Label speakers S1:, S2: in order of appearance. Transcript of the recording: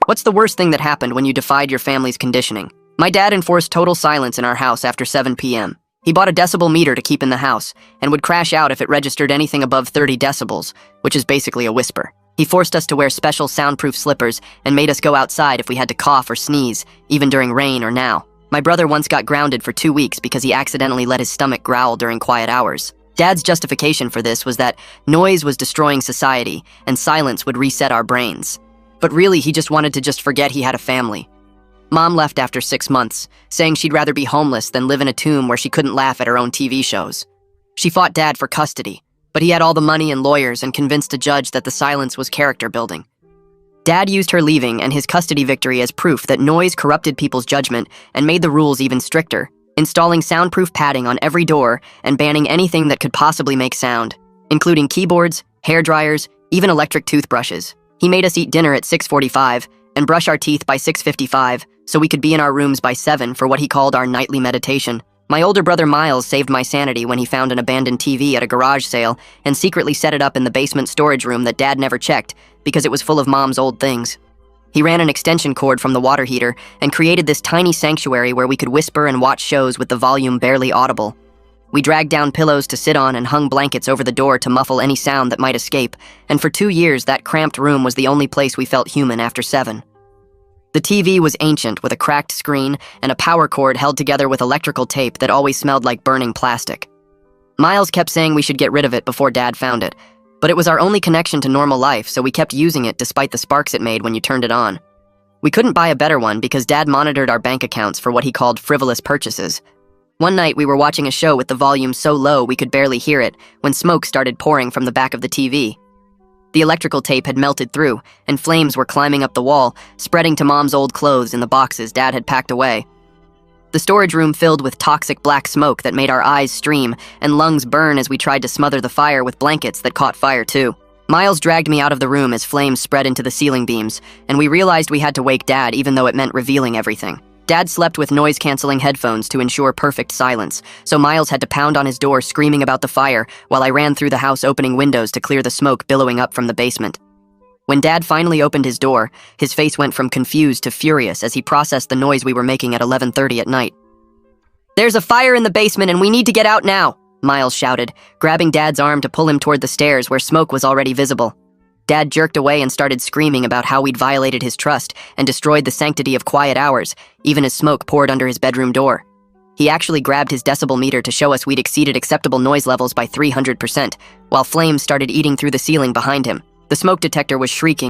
S1: What's the worst thing that happened when you defied your family's conditioning? My dad enforced total silence in our house after 7 p.m. He bought a decibel meter to keep in the house and would crash out if it registered anything above 30 decibels, which is basically a whisper. He forced us to wear special soundproof slippers and made us go outside if we had to cough or sneeze, even during rain or now. My brother once got grounded for 2 weeks because he accidentally let his stomach growl during quiet hours. Dad's justification for this was that noise was destroying society and silence would reset our brains. But really, he just wanted to forget he had a family. Mom left after 6 months, saying she'd rather be homeless than live in a tomb where she couldn't laugh at her own TV shows. She fought Dad for custody, but he had all the money and lawyers and convinced a judge that the silence was character building. Dad used her leaving and his custody victory as proof that noise corrupted people's judgment and made the rules even stricter, installing soundproof padding on every door and banning anything that could possibly make sound, including keyboards, hair dryers, even electric toothbrushes. He made us eat dinner at 6:45 and brush our teeth by 6:55 so we could be in our rooms by 7 for what he called our nightly meditation. My older brother Miles saved my sanity when he found an abandoned TV at a garage sale and secretly set it up in the basement storage room that Dad never checked because it was full of Mom's old things. He ran an extension cord from the water heater and created this tiny sanctuary where we could whisper and watch shows with the volume barely audible. We dragged down pillows to sit on and hung blankets over the door to muffle any sound that might escape, and for 2 years that cramped room was the only place we felt human after 7. The TV was ancient with a cracked screen and a power cord held together with electrical tape that always smelled like burning plastic. Miles kept saying we should get rid of it before Dad found it, but it was our only connection to normal life, so we kept using it despite the sparks it made when you turned it on. We couldn't buy a better one because Dad monitored our bank accounts for what he called frivolous purchases. One night we were watching a show with the volume so low we could barely hear it when smoke started pouring from the back of the TV. The electrical tape had melted through, and flames were climbing up the wall, spreading to Mom's old clothes in the boxes Dad had packed away. The storage room filled with toxic black smoke that made our eyes stream and lungs burn as we tried to smother the fire with blankets that caught fire too. Miles dragged me out of the room as flames spread into the ceiling beams, and we realized we had to wake Dad even though it meant revealing everything. Dad slept with noise-canceling headphones to ensure perfect silence, so Miles had to pound on his door screaming about the fire while I ran through the house opening windows to clear the smoke billowing up from the basement. When Dad finally opened his door, his face went from confused to furious as he processed the noise we were making at 11:30 at night. "There's a fire in the basement and we need to get out now," Miles shouted, grabbing Dad's arm to pull him toward the stairs where smoke was already visible. Dad jerked away and started screaming about how we'd violated his trust and destroyed the sanctity of quiet hours, even as smoke poured under his bedroom door. He actually grabbed his decibel meter to show us we'd exceeded acceptable noise levels by 300%, while flames started eating through the ceiling behind him. The smoke detector was shrieking.